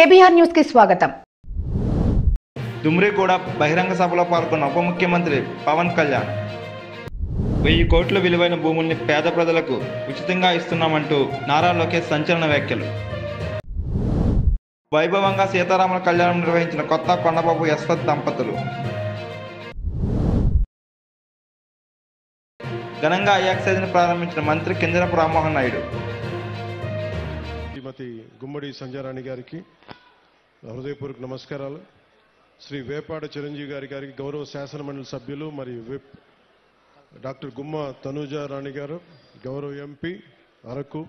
KBR news కి స్వాగతం. దుమ్రిగూడ బహిరంగ సభలో పాల్గొన్న ఉప ముఖ్యమంత్రి పవన్ కళ్యాణ్ 1000 కోట్ల విలువైన భూముల్ని పేద ప్రజలకు ఉచితంగా ఇస్తున్నామంటూ నారా లోకేష్ సంచలన వ్యాఖ్యలు. వైభవంగా సీతారాముల కళ్యాణం నిర్వహించిన కొత్త కొండబాబు యశ్వత్ దంపతులు. ఘనంగా ఐఎక్సైజ్ని ప్రారంభించిన మంత్రి కింజరపు రామ్మోహన్ నాయుడు. శ్రీమతి గుమ్మడి సంజయరాణి గారికి హృదయపూర్వక నమస్కారాలు. శ్రీ వేపాడ చిరంజీవి గారికి గౌరవ శాసనమండలి సభ్యులు మరియు విప్ డాక్టర్ గుమ్మ తనూజా రాణి గారు గౌరవ ఎంపీ అరకు,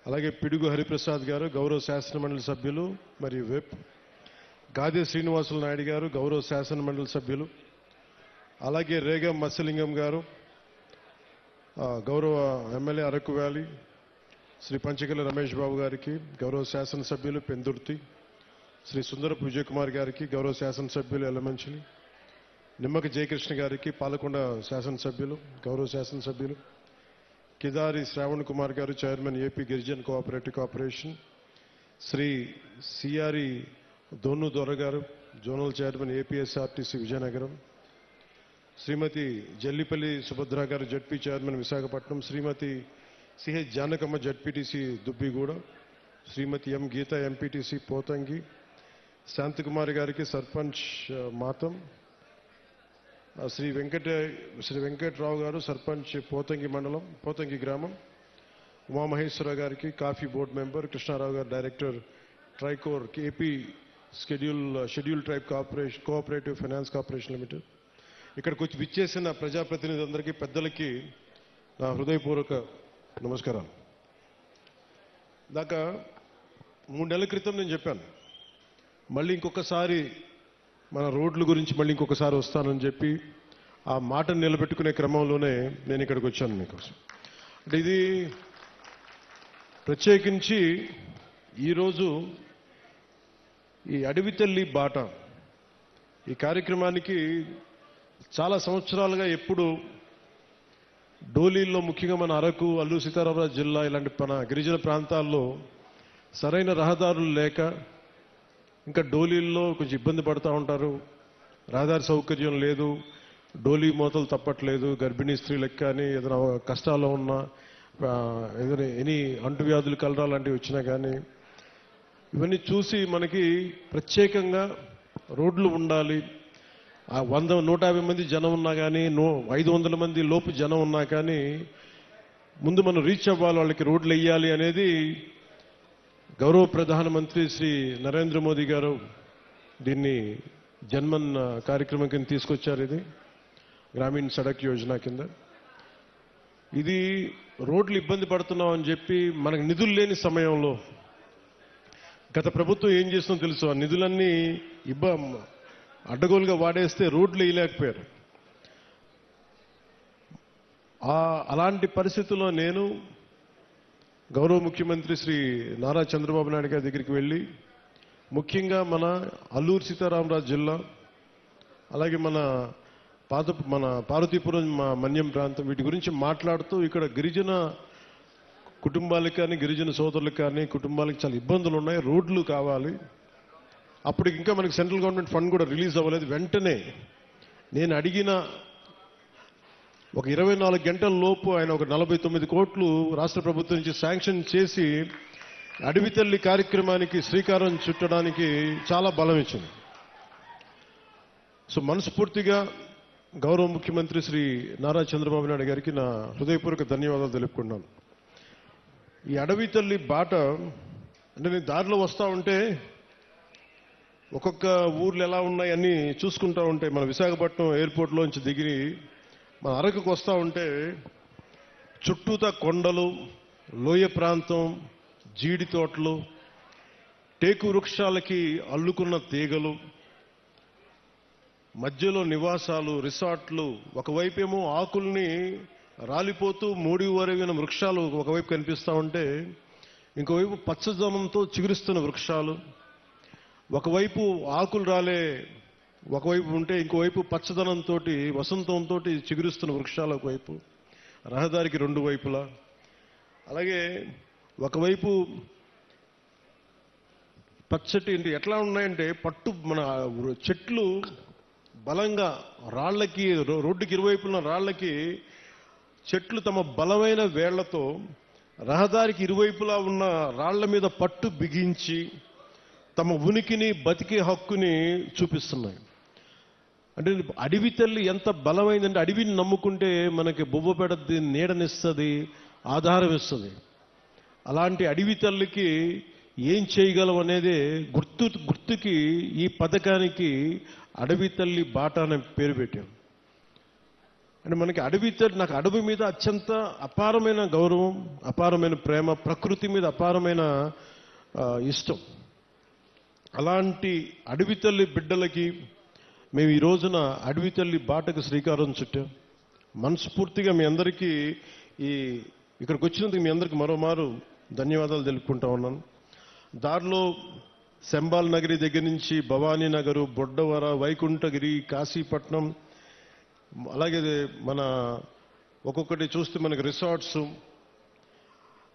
అలాగే పిడుగు హరిప్రసాద్ గారు గౌరవ శాసనమండలి సభ్యులు మరియు విప్, గాదే శ్రీనివాసులు నాయుడు గారు గౌరవ శాసనమండలి సభ్యులు, అలాగే రేగం మత్స్యలింగం గారు గౌరవ ఎమ్మెల్యే అరకు వ్యాలీ, శ్రీ పంచకల రమేష్ బాబు గారికి గౌరవ శాసనసభ్యులు పెందుర్తి, శ్రీ సుందరపు విజయ్ కుమార్ గారికి గౌరవ శాసనసభ్యులు ఎల్లమంచిలి, నిమ్మక జయకృష్ణ గారికి పాలకొండ శాసనసభ్యులు గౌరవ శాసనసభ్యులు, కిదారి శ్రావణ్ కుమార్ గారు chairman AP గిరిజన్ cooperative corporation, Shri CRE దోను దొర గారు జోనల్ చైర్మన్ ఏపీఎస్ఆర్టీసీ విజయనగరం, శ్రీమతి జల్లిపల్లి సుభద్ర గారు జడ్పీ చైర్మన్ విశాఖపట్నం, శ్రీమతి సిహెచ్ జానకమ్మ జడ్పీటీసీ దుబ్బిగూడ, శ్రీమతి ఎం గీత ఎంపీటీసీ పోతంగి, శాంతకుమారి గారికి సర్పంచ్ మాతం, శ్రీ వెంకట్రావు గారు సర్పంచ్ పోతంగి మండలం పోతంగి గ్రామం, ఉమామహేశ్వర గారికి coffee board member, Krishnarao garu director Tricor AP schedule tribe cooperative finance corporation limited. ఇక్కడికి వచ్చి విచ్చేసిన ప్రజాప్రతినిధులందరికీ పెద్దలకి నా హృదయపూర్వక నమస్కారాలు. దాకా 3 నెలల క్రితం నేను చెప్పాను మళ్ళీ ఇంకొకసారి మన రోడ్ల గురించి మళ్ళీ ఇంకొకసారి వస్తానని చెప్పి ఆ మాటను నిలబెట్టుకునే క్రమంలోనే నేను ఇక్కడికి వచ్చాను మీకోసం. అంటే ఇది ప్రత్యేకించి ఈరోజు ఈ అడవి తల్లి బాట ఈ కార్యక్రమానికి చాలా సంవత్సరాలుగా ఎప్పుడు డోలీల్లో ముఖ్యంగా మన అరకు, అల్లూరు సీతారామరాజు జిల్లా ఇలాంటి మన గిరిజన ప్రాంతాల్లో సరైన రహదారులు లేక ఇంకా డోలీల్లో కొంచెం ఇబ్బంది పడుతూ ఉంటారు. రహదారి సౌకర్యం లేదు, డోలీ మోతలు తప్పట్లేదు, గర్భిణీ స్త్రీలకు కానీ ఏదైనా కష్టాల్లో ఉన్నా ఏదైనా ఎనీ అంటువ్యాధులు కలరా లాంటివి వచ్చినా కానీ ఇవన్నీ చూసి మనకి ప్రత్యేకంగా రోడ్లు ఉండాలి. 100-150 మంది జనం ఉన్నా కానీ 500 మంది లోపు జనం ఉన్నా కానీ ముందు మనం రీచ్ అవ్వాలి, వాళ్ళకి రోడ్లు వేయాలి అనేది గౌరవ ప్రధానమంత్రి శ్రీ నరేంద్ర మోదీ గారు దీన్ని జన్మన్ కార్యక్రమం కింద తీసుకొచ్చారు. ఇది గ్రామీణ సడక్ యోజన కింద. ఇది రోడ్లు ఇబ్బంది పడుతున్నాం అని చెప్పి మనకు నిధులు లేని సమయంలో గత ప్రభుత్వం ఏం చేస్తుందో తెలుసు, ఆ నిధులన్నీ అడ్డగోలుగా వాడేస్తే రోడ్లు వేయలేకపోయారు. అలాంటి పరిస్థితుల్లో నేను గౌరవ ముఖ్యమంత్రి శ్రీ నారా చంద్రబాబు నాయుడు గారి దగ్గరికి వెళ్ళి ముఖ్యంగా మన అల్లూరు సీతారామరాజు జిల్లా, అలాగే మన పార్వతీపురం మన్యం ప్రాంతం వీటి గురించి మాట్లాడుతూ ఇక్కడ గిరిజన కుటుంబాలకు కానీ గిరిజన సోదరులకు కానీ కుటుంబాలకు చాలా ఇబ్బందులు ఉన్నాయి, రోడ్లు కావాలి. అప్పటికి ఇంకా మనకి సెంట్రల్ గవర్నమెంట్ ఫండ్ కూడా రిలీజ్ అవ్వలేదు. వెంటనే నేను అడిగిన ఒక 24 గంటల లోపు ఆయన ఒక 49 కోట్లు రాష్ట్ర ప్రభుత్వం నుంచి శాంక్షన్ చేసి అడవి తల్లి కార్యక్రమానికి శ్రీకారం చుట్టడానికి చాలా బలం ఇచ్చింది. సో మనస్ఫూర్తిగా గౌరవ ముఖ్యమంత్రి శ్రీ నారా చంద్రబాబు నాయుడు గారికి నా హృదయపూర్వక ధన్యవాదాలు తెలుపుకున్నాను. ఈ అడవి తల్లి బాట అంటే నేను దారిలో వస్తూ ఉంటే ఒక్కొక్క ఊర్లు ఎలా ఉన్నాయి అన్నీ చూసుకుంటూ ఉంటే మన విశాఖపట్నం ఎయిర్పోర్ట్లోంచి దిగి మన అరకుకు వస్తూ ఉంటే చుట్టూతా కొండలు, లోయ ప్రాంతం, జీడి తోటలు, టేకు వృక్షాలకి అల్లుకున్న తీగలు, మధ్యలో నివాసాలు, రిసార్ట్లు, ఒకవైపేమో ఆకుల్ని రాలిపోతూ మూడి వరగిన వృక్షాలు ఒకవైపు కనిపిస్తూ ఉంటే ఇంకోవైపు పచ్చదనంతో చిగురిస్తున్న వృక్షాలు, ఒకవైపు ఆకులు రాలే ఒకవైపు ఉంటే ఇంకోవైపు పచ్చదనంతో వసంతంతో చిగురిస్తున్న వృక్షాలు ఒకవైపు, రహదారికి 2 వైపులా, అలాగే ఒకవైపు పచ్చటి ఎట్లా ఉన్నాయంటే మన చెట్లు బలంగా రాళ్ళకి రోడ్డుకి ఇరువైపున రాళ్ళకి చెట్లు తమ బలమైన వేళ్లతో రహదారికి ఇరువైపులా ఉన్న రాళ్ల మీద పట్టు బిగించి తమ ఉనికిని బతికే హక్కుని చూపిస్తున్నాయి. అంటే అడవి తల్లి ఎంత బలమైందంటే అడవిని నమ్ముకుంటే మనకి బొబ్బ పెడద్ది, నీడనిస్తుంది, ఆధారం ఇస్తుంది. అలాంటి అడవి తల్లికి ఏం చేయగలం అనేది గుర్తుకి ఈ పథకానికి అడవి తల్లి బాట అనే పేరు పెట్టాం. అంటే మనకి నాకు అడవి మీద అత్యంత అపారమైన గౌరవం, అపారమైన ప్రేమ, ప్రకృతి మీద అపారమైన ఇష్టం. అలాంటి అడవి తల్లి బిడ్డలకి మేము ఈ రోజున అడవి తల్లి బాటకు శ్రీకారం చుట్టాం. మనస్ఫూర్తిగా మీ అందరికీ ఇక్కడికి వచ్చినందుకు మీ అందరికీ మరోమారు ధన్యవాదాలు తెలుపుకుంటా ఉన్నాను. దారిలో శంబాల్ నగరి దగ్గర నుంచి భవానీ నగరు, బొడ్డవర, వైకుంఠగిరి, కాశీపట్నం, అలాగే మన ఒక్కొక్కటి చూస్తే మనకి రిసార్ట్స్,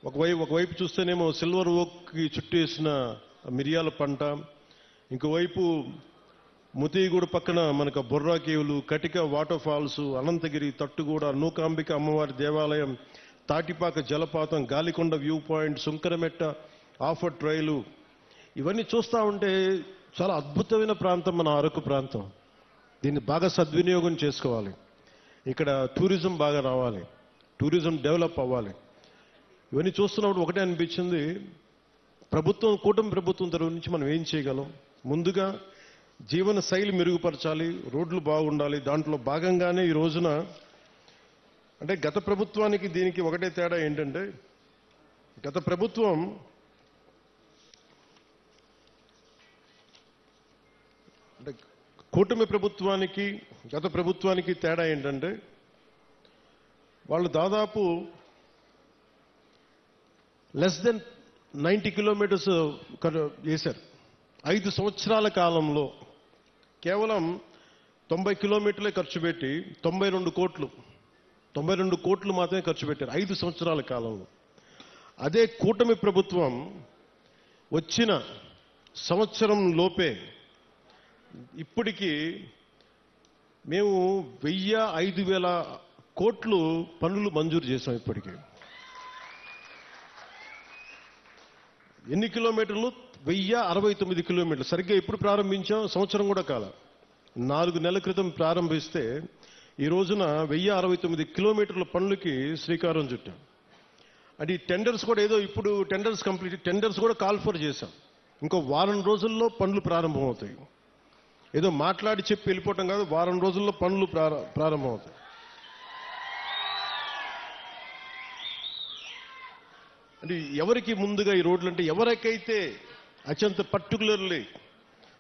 ఒకవైపు చూస్తేనేమో సిల్వర్ ఓక్కి చుట్టేసిన మిరియాల పంట, ఇంకోవైపు ముతిగూడ పక్కన మనకు బొర్రా కేవులు, కటిక వాటర్ ఫాల్స్, అనంతగిరి, తట్టుగూడ, నూకాంబిక అమ్మవారి దేవాలయం, తాటిపాక జలపాతం, గాలికొండ వ్యూ పాయింట్, సుంకరమెట్ట ఆఫర్ ట్రైలు, ఇవన్నీ చూస్తూ ఉంటే చాలా అద్భుతమైన ప్రాంతం మన అరకు ప్రాంతం. దీన్ని బాగా సద్వినియోగం చేసుకోవాలి. ఇక్కడ టూరిజం బాగా రావాలి, టూరిజం డెవలప్ అవ్వాలి. ఇవన్నీ చూస్తున్నప్పుడు ఒకటే అనిపించింది, కూటమి ప్రభుత్వం తరఫు నుంచి మనం ఏం చేయగలం? ముందుగా జీవన శైలి మెరుగుపరచాలి, రోడ్లు బాగుండాలి. దాంట్లో భాగంగానే ఈ రోజున అంటే గత ప్రభుత్వానికి దీనికి ఒకటే తేడా ఏంటంటే, గత ప్రభుత్వం అంటే కూటమి ప్రభుత్వానికి గత ప్రభుత్వానికి తేడా ఏంటంటే, వాళ్ళు దాదాపు లెస్ దెన్ 90 కిలోమీటర్స్ వేశారు. 5 సంవత్సరాల కాలంలో కేవలం 90 కిలోమీటర్లే ఖర్చు పెట్టి 92 కోట్లు మాత్రమే ఖర్చు పెట్టారు 5 సంవత్సరాల కాలంలో. అదే కూటమి ప్రభుత్వం వచ్చిన సంవత్సరం లోపే ఇప్పటికీ మేము 1000-5000 కోట్లు పనులు మంజూరు చేశాం. ఇప్పటికీ ఎన్ని కిలోమీటర్లు? 1069 కిలోమీటర్లు. సరిగ్గా ఎప్పుడు ప్రారంభించాం? సంవత్సరం కూడా కాల, 4 నెలల క్రితం ప్రారంభిస్తే ఈ రోజున 1069 కిలోమీటర్ల పనులకి శ్రీకారం చుట్టాం. అంటే ఈ టెండర్స్ కూడా ఏదో ఇప్పుడు టెండర్స్ కూడా కాల్ ఫర్ చేశాం. ఇంకో వారం రోజుల్లో పనులు ప్రారంభమవుతాయి. ఏదో మాట్లాడి చెప్పి వెళ్ళిపోవటం కాదు, వారం రోజుల్లో పనులు ప్రారంభమవుతాయి. అంటే ఎవరికి ముందుగా ఈ రోడ్లు అంటే, ఎవరికైతే అత్యంత particularly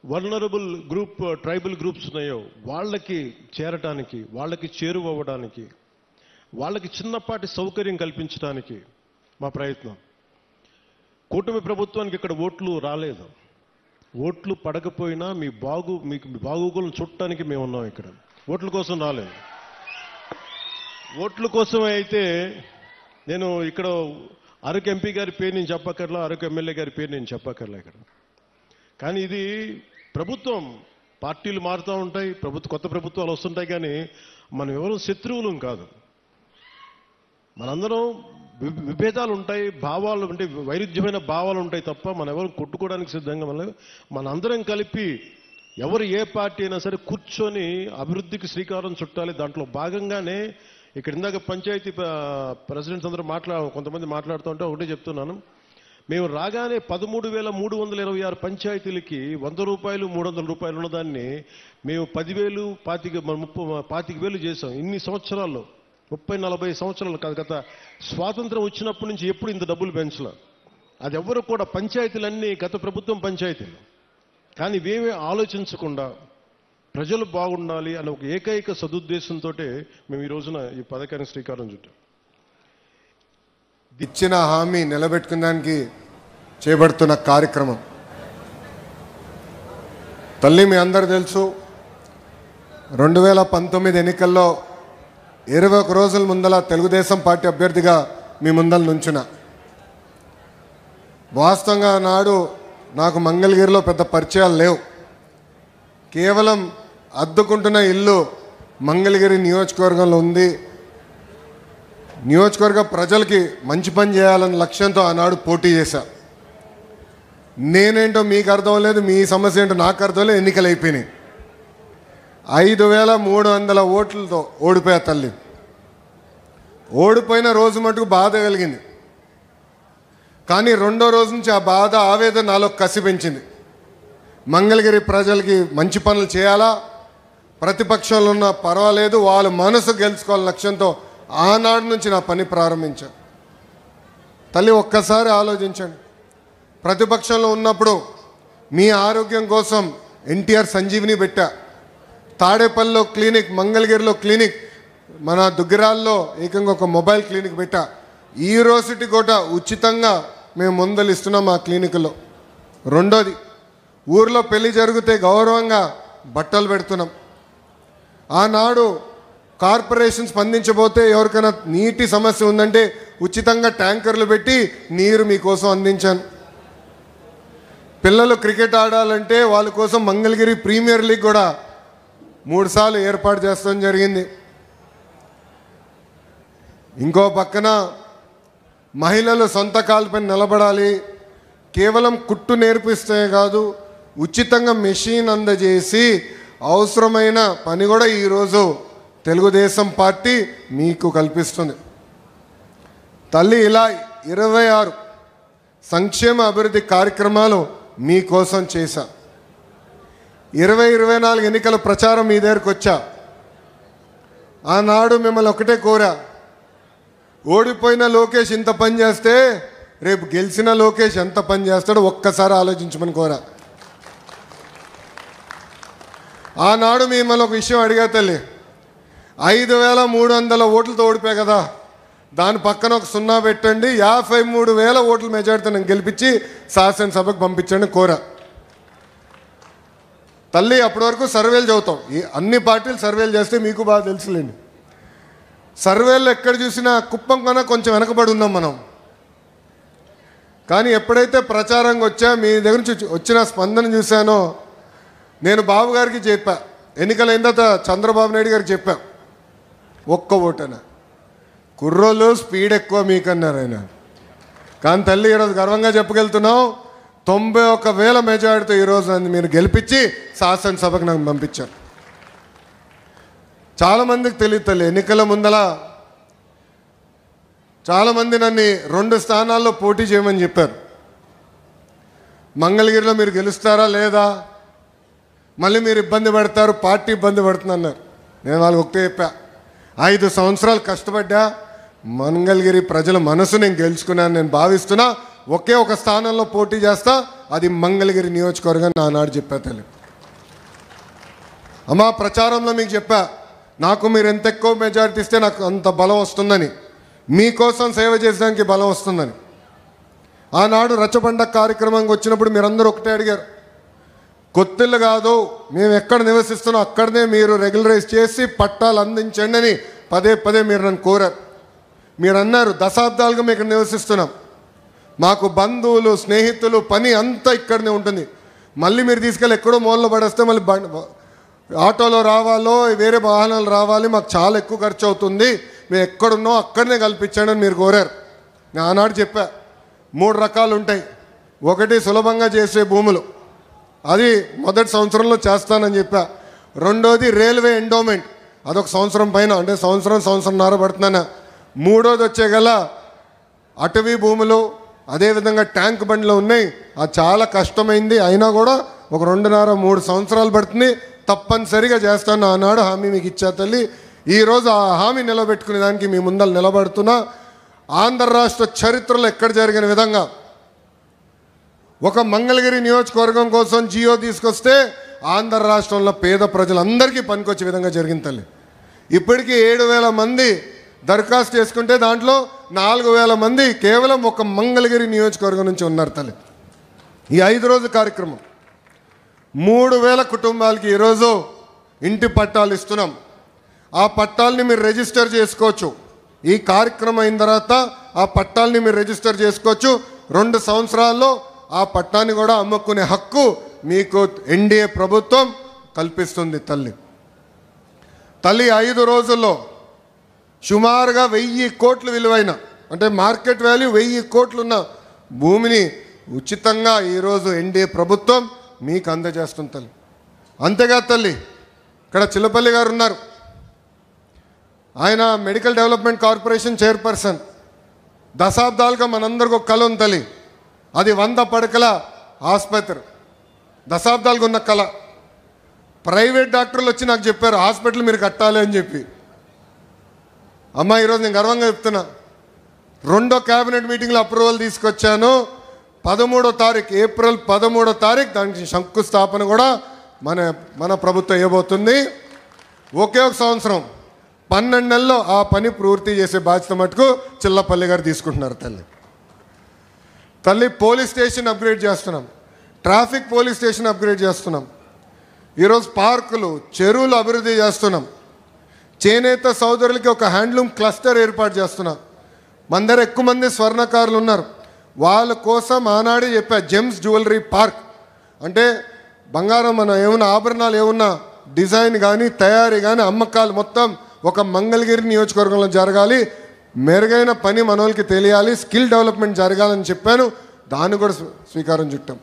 vulnerable group, tribal groups ఉన్నాయో వాళ్ళకి చేరటానికి, వాళ్ళకి చేరువవ్వడానికి, వాళ్ళకి చిన్నపాటి సౌకర్యం కల్పించడానికి మా ప్రయత్నం. కూటమి ప్రభుత్వానికి ఇక్కడ ఓట్లు రాలేదు. ఓట్లు పడకపోయినా మీకు బాగోగులను చుట్టానికి మేము ఉన్నాం. ఇక్కడ ఓట్ల కోసం రాలేదు. ఓట్ల కోసం అయితే నేను ఇక్కడ అరకు ఎంపీ గారి పేరు నేను చెప్పక్కర్లా, అరకు ఎమ్మెల్యే గారి పేరు నేను చెప్పక్కర్లా ఇక్కడ. కానీ ఇది ప్రభుత్వం, పార్టీలు మారుతూ ఉంటాయి, కొత్త ప్రభుత్వాలు వస్తుంటాయి. కానీ మనం ఎవరు శత్రువులం కాదు. మనందరం విభేదాలు ఉంటాయి, భావాలు అంటే వైరుధ్యమైన భావాలు ఉంటాయి తప్ప మనం ఎవరు కొట్టుకోవడానికి సిద్ధంగా మనందరం కలిపి ఎవరు ఏ పార్టీ అయినా సరే కూర్చొని అభివృద్ధికి శ్రీకారం చుట్టాలి. దాంట్లో భాగంగానే ఇక్కడ ఇందాక పంచాయతీ ప్రెసిడెంట్స్ అందరూ కొంతమంది మాట్లాడుతూ ఉంటే ఒకటే చెప్తున్నాను. మేము రాగానే 13,326 పంచాయతీలకి 100 రూపాయలు 300 రూపాయలు ఉన్నదాన్ని మేము 10,000 25,000 చేశాం. ఇన్ని సంవత్సరాల్లో 30-40 సంవత్సరాలు కాదు, గత స్వాతంత్రం వచ్చినప్పటి నుంచి ఎప్పుడు ఇంత డబ్బులు పెంచలే. అది ఎవరు కూడా పంచాయతీలన్నీ గత ప్రభుత్వం పంచాయతీలు. కానీ ఇవేమీ ఆలోచించకుండా ప్రజలు బాగుండాలి అనే ఒక ఏకైక సదుద్దేశంతో మేము ఈ రోజున ఈ పథకానికి శ్రీకారం చుట్టాం. ఇచ్చిన హామీ నిలబెట్టుకోవడానికి చేపడుతున్న కార్యక్రమం. తల్లి మీ అందరూ తెలుసు, 2019 ఎన్నికల్లో 21 రోజుల ముందల తెలుగుదేశం పార్టీ అభ్యర్థిగా మీ ముందల నుంచున్నా. వాస్తవంగా నాడు నాకు మంగళగిరిలో పెద్ద పరిచయాలు లేవు. కేవలం అద్దుకుంటున్న ఇల్లు మంగళగిరి నియోజకవర్గంలో ఉంది. నియోజకవర్గ ప్రజలకి మంచి పని చేయాలన్న లక్ష్యంతో ఆనాడు పోటీ చేశా. నేనేంటో మీకు అర్థం లేదు, మీ సమస్య ఏంటో నాకు అర్థం లేదు. ఎన్నికలు అయిపోయినాయి. 5300 ఓట్లతో ఓడిపోయా తల్లి. ఓడిపోయిన రోజు మటుకు బాధ కలిగింది. కానీ రెండో రోజు నుంచి ఆ బాధ ఆవేదన నాలో కసి పెంచింది. మంగళగిరి ప్రజలకి మంచి పనులు చేయాలా, ప్రతిపక్షంలో ఉన్న పర్వాలేదు, వాళ్ళ మనసు గెలుచుకోవాలని లక్ష్యంతో ఆనాడు నుంచి నా పని ప్రారంభించాను. తల్లి ఒక్కసారి ఆలోచించండి. ప్రతిపక్షంలో ఉన్నప్పుడు మీ ఆరోగ్యం కోసం ఎన్టీఆర్ సంజీవిని పెట్టా, తాడేపల్లిలో క్లినిక్, మంగళగిరిలో క్లినిక్, మన దుగ్గిరాల్లో ఏకంగా ఒక మొబైల్ క్లినిక్ పెట్టా. ఈ రోజుటి కూడా ఉచితంగా మేము మందులు ఇస్తున్నాం ఆ క్లినిక్లో. రెండోది, ఊర్లో పెళ్లి జరిగితే గౌరవంగా బట్టలు పెడుతున్నాం. ఆనాడు కార్పొరేషన్ స్పందించబోతే ఎవరికైనా నీటి సమస్య ఉందంటే ఉచితంగా ట్యాంకర్లు పెట్టి నీరు మీకోసం అందించాను. పిల్లలు క్రికెట్ ఆడాలంటే వాళ్ళ కోసం మంగళగిరి ప్రీమియర్ లీగ్ కూడా 3 సార్లు ఏర్పాటు చేస్తాం జరిగింది. ఇంకో పక్కన మహిళలు సొంత కాళ్ళపై నిలబడాలి, కేవలం కుట్టు నేర్పిస్తే కాదు, ఉచితంగా మెషిన్ అందజేసి అవసరమైన పని కూడా ఈరోజు తెలుగుదేశం పార్టీ మీకు కల్పిస్తుంది. తల్లి ఇలా 26 సంక్షేమ అభివృద్ధి కార్యక్రమాలు మీకోసం చేశా. 2024 ఎన్నికల ప్రచారం మీ దగ్గరకు వచ్చా. ఆనాడు మిమ్మల్ని ఒకటే కోరా, ఓడిపోయిన లోకేష్ ఇంత పని చేస్తే రేపు గెలిచిన లోకేష్ ఎంత పని చేస్తాడో ఒక్కసారి ఆలోచించమని కోరా. ఆనాడు మిమ్మల్ని ఒక విషయం అడిగా తల్లి, 5300 ఓట్లతో ఓడిపోయాయి కదా, దాని పక్కన ఒక 0 పెట్టండి, 53,000 ఓట్ల మెజార్టీతో నేను గెలిపించి శాసనసభకు పంపించండి కోరా. తల్లి అప్పటి వరకు సర్వేలు చదువుతాం, అన్ని పార్టీలు సర్వేలు చేస్తే మీకు బాగా తెలుసులేండి. సర్వేలు ఎక్కడ చూసినా కుప్పం కన్నా కొంచెం వెనకబడి ఉన్నాం మనం. కానీ ఎప్పుడైతే ప్రచారంగా వచ్చా, మీ దగ్గర నుంచి వచ్చిన స్పందన చూశానో, నేను బాబు గారికి చెప్పా, ఎన్నికలైన తర్వాత చంద్రబాబు నాయుడు గారికి చెప్పా, ఒక్క ఓటనా కుర్రోళ్ళు స్పీడ్ ఎక్కువ మీకన్నారు ఆయన. కానీ తల్లి ఈరోజు గర్వంగా చెప్పగలుగుతున్నాం, 91,000 మెజార్టీతో ఈరోజు నన్ను మీరు గెలిపించి శాసనసభకు నాకు పంపించారు. చాలామందికి తెలియదు తల్లి, ఎన్నికల ముందల చాలామంది నన్ను 2 స్థానాల్లో పోటీ చేయమని చెప్పారు. మంగళగిరిలో మీరు గెలుస్తారా లేదా, మళ్ళీ మీరు ఇబ్బంది పడతారు, పార్టీ ఇబ్బంది పడుతుంది అన్నారు. నేను వాళ్ళకి ఒకటే చెప్పా, 5 సంవత్సరాలు కష్టపడ్డా, మంగళగిరి ప్రజల మనసు నేను గెలుచుకున్నాను నేను భావిస్తున్నా. ఒకే ఒక స్థానంలో పోటీ చేస్తా, అది మంగళగిరి నియోజకవర్గం నానాడు చెప్పా తల్లి. అమ్మా ప్రచారంలో మీకు చెప్పా, నాకు మీరు ఎంత ఎక్కువ మెజారిటీ ఇస్తే నాకు అంత బలం వస్తుందని, మీకోసం సేవ చేసడానికి బలం వస్తుందని. ఆనాడు రచ్చబండ కార్యక్రమంకి వచ్చినప్పుడు మీరందరూ ఒకటే అడిగారు, కొత్తిల్లు కాదు, మేము ఎక్కడ నివసిస్తున్నాం అక్కడనే మీరు రెగ్యులరైజ్ చేసి పట్టాలు అందించండి అని పదే మీరు నన్ను కోరారు. మీరు అన్నారు, దశాబ్దాలుగా మేము ఇక్కడ నివసిస్తున్నాం, మాకు బంధువులు స్నేహితులు పని అంతా ఇక్కడనే ఉంటుంది, మళ్ళీ మీరు తీసుకెళ్ళి ఎక్కడో మూలలో పడేస్తే మళ్ళీ ఆటోలో రావాలో వేరే వాహనాలు రావాలి, మాకు చాలా ఎక్కువ ఖర్చు అవుతుంది, మేము ఎక్కడున్నాం అక్కడనే కల్పించండి అని మీరు కోరారు. నేను ఆనాడు చెప్పా, 3 రకాలు ఉంటాయి. ఒకటి సులభంగా చేసే భూములు, అది మొదటి సంవత్సరంలో చేస్తానని చెప్పా. రెండోది రైల్వే ఎండోమెంట్, అదొక సంవత్సరం పైన, అంటే సంవత్సరంన్నర పడుతున్నాను. మూడోది వచ్చే గల అటవీ భూములు, అదేవిధంగా ట్యాంక్ బండ్లు ఉన్నాయి, అది చాలా కష్టమైంది, అయినా కూడా ఒక 2.5-3 సంవత్సరాలు పడుతుంది, తప్పనిసరిగా చేస్తాను ఆనాడు హామీ మీకు ఇచ్చా తల్లి. ఈరోజు ఆ హామీ నిలబెట్టుకునే దానికి మీ ముందర నిలబడుతున్నా. ఆంధ్ర రాష్ట్ర చరిత్రలో ఎక్కడ జరిగిన విధంగా ఒక మంగళగిరి నియోజకవర్గం కోసం జియో తీసుకొస్తే ఆంధ్ర రాష్ట్రంలో పేద ప్రజలందరికీ పనికొచ్చే విధంగా జరిగింది తల్లి. ఇప్పటికీ 7,000 మంది దరఖాస్తు చేసుకుంటే దాంట్లో 4,000 మంది కేవలం ఒక మంగళగిరి నియోజకవర్గం నుంచి ఉన్నారు తల్లి. ఈ 5 రోజుల కార్యక్రమం 3,000 కుటుంబాలకి ఈరోజు ఇంటి పట్టాలు ఇస్తున్నాం. ఆ పట్టాలని మీరు రిజిస్టర్ చేసుకోవచ్చు. ఈ కార్యక్రమం అయిన తర్వాత ఆ పట్టాలని మీరు రిజిస్టర్ చేసుకోవచ్చు. 2 సంవత్సరాల్లో ఆ పట్టాన్ని కూడా అమ్ముకునే హక్కు మీకు ఎన్డీఏ ప్రభుత్వం కల్పిస్తుంది. తల్లి 5 రోజుల్లో సుమారుగా 1000 కోట్లు విలువైన, అంటే మార్కెట్ వాల్యూ 1000 కోట్లున్న భూమిని ఉచితంగా ఈరోజు ఎన్డీఏ ప్రభుత్వం మీకు అందజేస్తుంది తల్లి. అంతేగా తల్లి, ఇక్కడ చిల్లపల్లి గారు ఉన్నారు, ఆయన మెడికల్ డెవలప్మెంట్ కార్పొరేషన్ చైర్పర్సన్. దశాబ్దాలుగా మనందరికీ ఒక కళ ఉంది తల్లి, అది 100 పడకల ఆసుపత్రి. దశాబ్దాలుగా ఉన్న కళ. ప్రైవేట్ డాక్టర్లు వచ్చి నాకు చెప్పారు హాస్పిటల్ మీరు కట్టాలి అని చెప్పి. అమ్మా ఈరోజు నేను గర్వంగా చెప్తున్నా, 2వ క్యాబినెట్ మీటింగ్లో అప్రూవల్ తీసుకొచ్చాను. 13వ తారీఖు, ఏప్రిల్ 13వ తారీఖు దానికి శంకుస్థాపన కూడా మన ప్రభుత్వం ఇవ్వబోతుంది. ఒకే ఒక సంవత్సరం 12 నెలల్లో ఆ పని పూర్తి చేసే బాధ్యత మటుకు చిల్లపల్లి గారు తీసుకుంటున్నారు. తల్లి పోలీస్ స్టేషన్ అప్గ్రేడ్ చేస్తున్నాం, ట్రాఫిక్ పోలీస్ స్టేషన్ అప్గ్రేడ్ చేస్తున్నాం. ఈరోజు పార్కులు, చెరువులు అభివృద్ధి చేస్తున్నాం. చేనేత సోదరులకి ఒక హ్యాండ్లూమ్ క్లస్టర్ ఏర్పాటు చేస్తున్నాం. మన దగ్గర ఎక్కువ మంది స్వర్ణకారులు ఉన్నారు, వాళ్ళ కోసం ఆనాడే చెప్పా జెమ్స్ జ్యువెలరీ పార్క్. అంటే బంగారం మన ఏమన్నా ఆభరణాలు ఏమన్నా డిజైన్ కానీ తయారీ కానీ అమ్మకాలు మొత్తం ఒక మంగళగిరి నియోజకవర్గంలో జరగాలి. మెరుగైన పని మన వాళ్ళకి తెలియాలి, స్కిల్ డెవలప్మెంట్ జరగాలని చెప్పాను. దాన్ని కూడా స్వీకారం చుట్టాం.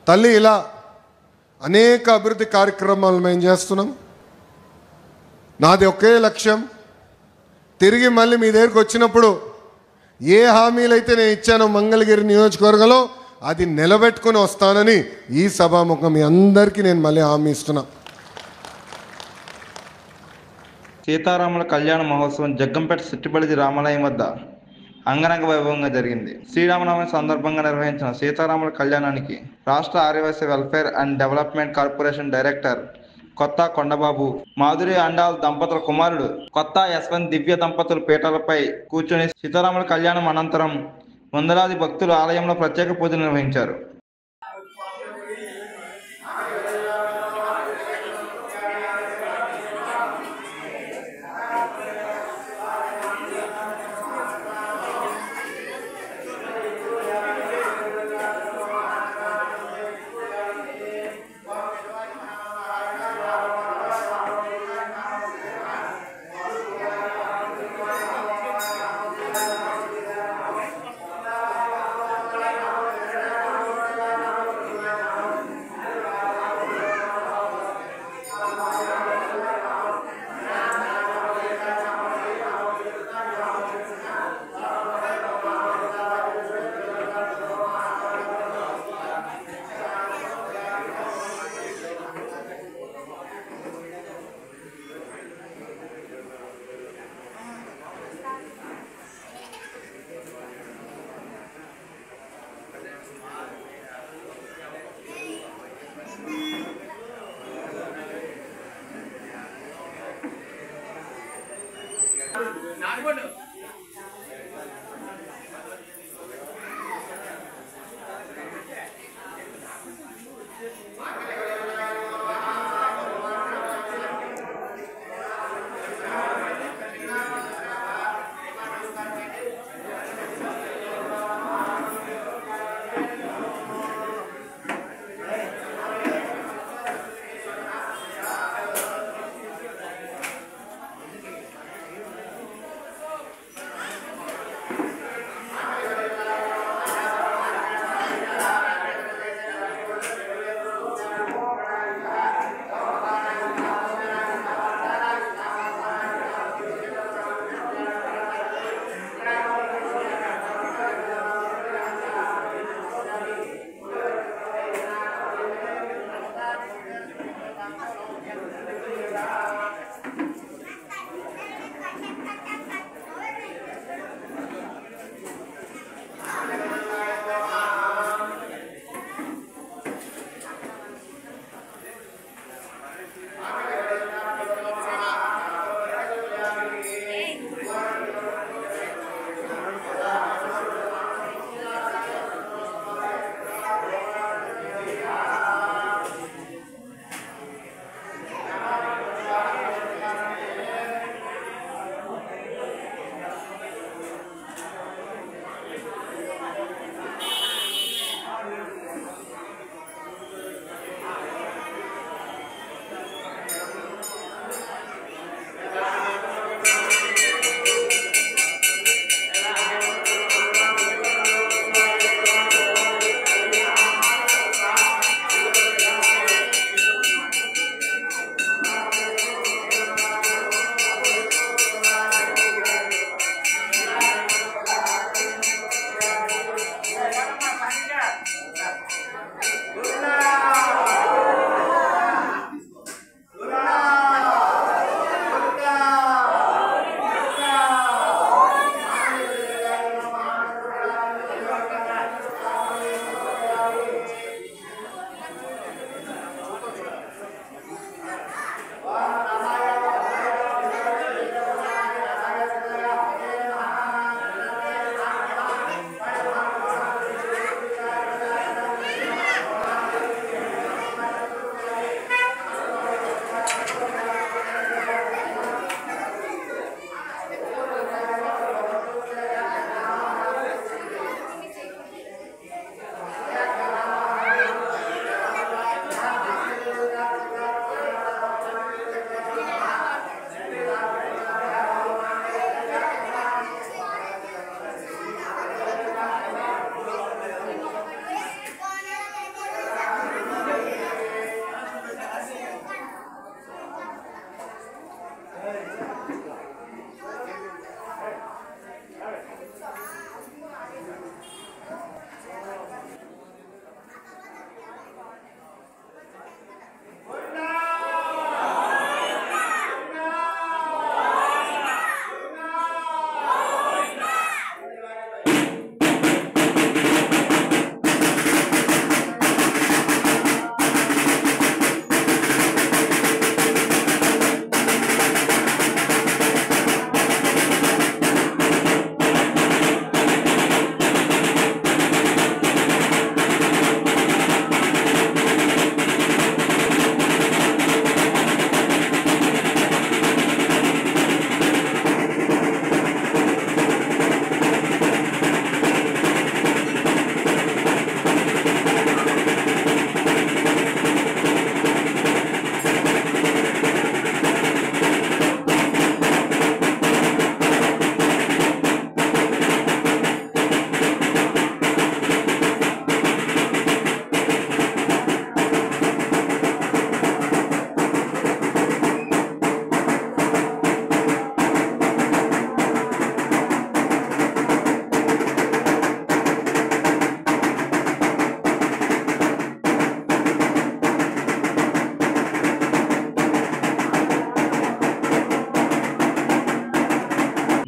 తల్లి ఇలా అనేక అభివృద్ధి కార్యక్రమాలు మేము చేస్తున్నాం. నాది ఒకే లక్ష్యం, తిరిగి మళ్ళీ మీ దగ్గరికి వచ్చినప్పుడు ఏ హామీలైతే నేను ఇచ్చానో మంగళగిరి నియోజకవర్గంలో అది నిలబెట్టుకుని వస్తానని ఈ సభాముఖం మీ అందరికీ నేను మళ్ళీ హామీ ఇస్తున్నా. సీతారాముల కళ్యాణ మహోత్సవం జగ్గంపేట సిట్టిబడిది రామాలయం వద్ద అంగరంగ వైభవంగా జరిగింది. శ్రీరామనవమి సందర్భంగా నిర్వహించిన సీతారాముల కళ్యాణానికి రాష్ట్ర Adivasi welfare and development corporation director Kotha Kondababu, Madhuri Andal దంపతుల కుమారుడు కొత్త యశ్వంత్ దివ్య దంపతుల పీఠాలపై కూర్చొని సీతారాముల కళ్యాణం అనంతరం వందలాది భక్తులు ఆలయంలో ప్రత్యేక పూజలు నిర్వహించారు.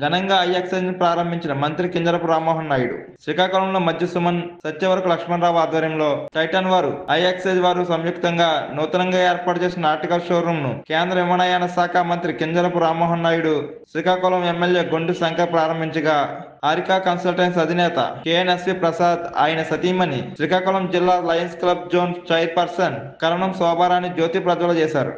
ఘనంగా ఐ ఎక్సైజ్ ని ప్రారంభించిన మంత్రి కింజరపు రామ్మోహన్ నాయుడు. శ్రీకాకుళంలో మధ్య సుమన్, సత్యవరపు లక్ష్మణరావు ఆధ్వర్యంలో టైటాన్ వారు, ఐ ఎక్సైజ్ వారు సంయుక్తంగా నూతనంగా ఏర్పాటు చేసిన ఆర్టికల్ షోరూమ్ ను కేంద్ర విమానయాన శాఖ మంత్రి కింజరపు రామ్మోహన్ నాయుడు, శ్రీకాకుళం ఎమ్మెల్యే గొండు శంకర్ ప్రారంభించగా ఆరికా కన్సల్టెన్స్ అధినేత కేఎన్ఎస్వి ప్రసాద్, ఆయన సతీమణి, శ్రీకాకుళం జిల్లా లయన్స్ క్లబ్ జోన్ చైర్పర్సన్ కరణం శోభారాణి జ్యోతి ప్రజ్వల చేశారు.